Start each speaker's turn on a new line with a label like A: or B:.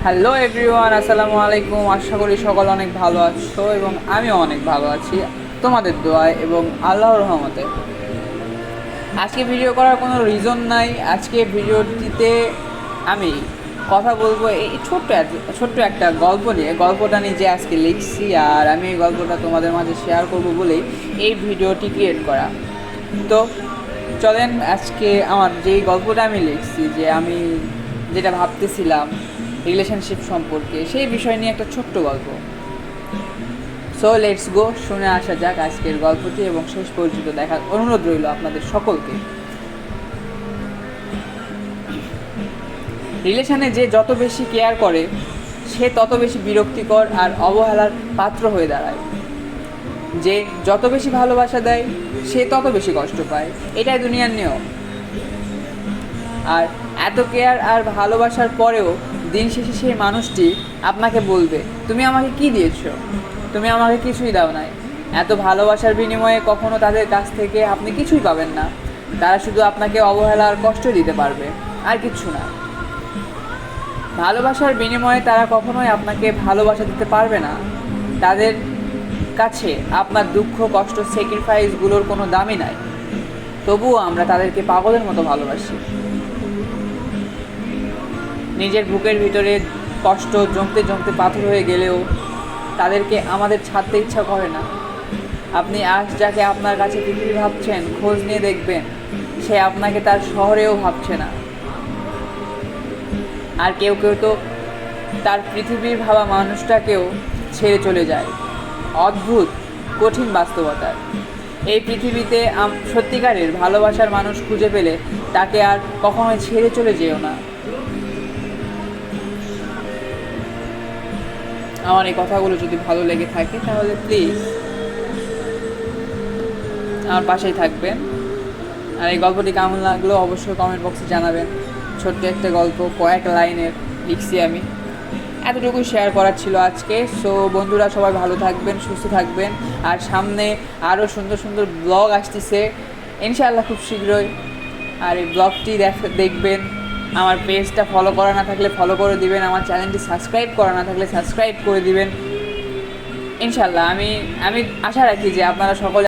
A: Hello everyone, আসসালামু আলাইকুম। আশা করি সকল অনেক ভালো আছো এবং আমিও অনেক ভালো আছি তোমাদের দোয়ায় এবং আল্লাহর রহমতে। আজকে ভিডিও করার কোনো রিজন নাই। আজকে ভিডিওটিতে আমি কথা বলবো এই ছোট্ট একটা গল্প নিয়ে। গল্পটা নিজে আজকে লিখছি আর আমি এই গল্পটা তোমাদের মাঝে শেয়ার করব বলেই এই ভিডিওটি ক্রিয়েট করা। তো চলেন আজকে আমার যেই গল্পটা আমি লিখছি, যে আমি যেটা ভাবতেছিলাম রিলেশনশিপ সম্পর্কে, সেই বিষয় নিয়ে একটা ছোট্ট গল্প। সো লেটস গো, শুনে আসা যাক আজকের গল্পটি এবং শেষ পর্যন্ত দেখার অনুরোধ রইল আপনাদের সকলকে। রিলেশনে যে যত বেশি কেয়ার করে সে তত বেশি বিরক্তিকর আর অবহেলার পাত্র হয়ে দাঁড়ায়। যে যত বেশি ভালোবাসা দেয় সে তত বেশি কষ্ট পায়, এটাই দুনিয়ার নিয়ম। আর এত কেয়ার আর ভালোবাসার পরেও দিন শেষে সেই মানুষটি আপনাকে বলবে, তুমি আমাকে কি দিয়েছো, তুমি আমাকে কিছুই দাও নাই। এত ভালোবাসার বিনিময়ে কখনো তাদের কাছ থেকে আপনি কিছুই পাবেন না। তারা শুধু আপনাকে অবহেলা আর কষ্ট দিতে পারবে, আর কিচ্ছু না। ভালোবাসার বিনিময়ে তারা কখনোই আপনাকে ভালোবাসা দিতে পারবে না। তাদের কাছে আপনার দুঃখ, কষ্ট, স্যাক্রিফাইসগুলোর কোনো দামই নাই। তবুও আমরা তাদেরকে পাগলের মতো ভালোবাসি। নিজের বুকের ভিতরে কষ্ট জমতে জমতে পাথর হয়ে গেলেও তাদেরকে আমাদের ছাড়তে ইচ্ছা করে না। আপনি আজ যাকে আপনার কাছে পৃথিবী ভাবছেন, খোঁজ নিয়ে দেখবেন সে আপনাকে তার শহরেও ভাবছে না। আর কেউ কেউ তো তার পৃথিবীর ভাবা মানুষটাকেও ছেড়ে চলে যায়। অদ্ভুত কঠিন বাস্তবতার এই পৃথিবীতে সত্যিকারের ভালোবাসার মানুষ খুঁজে পেলে তাকে আর কখনোই ছেড়ে চলে যেও না। আমার এই কথাগুলো যদি ভালো লেগে থাকে তাহলে প্লিজ আমার পাশেই থাকবেন। আর এই গল্পটি কেমন লাগলো অবশ্যই কমেন্ট বক্সে জানাবেন। ছোট্ট একটা গল্প, কয়েক লাইনের লিখছি আমি, এতটুকুই শেয়ার করার ছিল আজকে। সো বন্ধুরা সবাই ভালো থাকবেন, সুস্থ থাকবেন। আর সামনে আরও সুন্দর সুন্দর ব্লগ আসতেছে ইনশাআল্লাহ খুব শীঘ্রই। আর এই ব্লগটি দেখবেন। আমার পেজটা ফলো করা না থাকলে ফলো করে দিবেন, আমার চ্যানেলটি সাবস্ক্রাইব করা না থাকলে সাবস্ক্রাইব করে দিবেন। ইনশাআল্লাহ আমি আশা রাখি যে আপনারা সকলে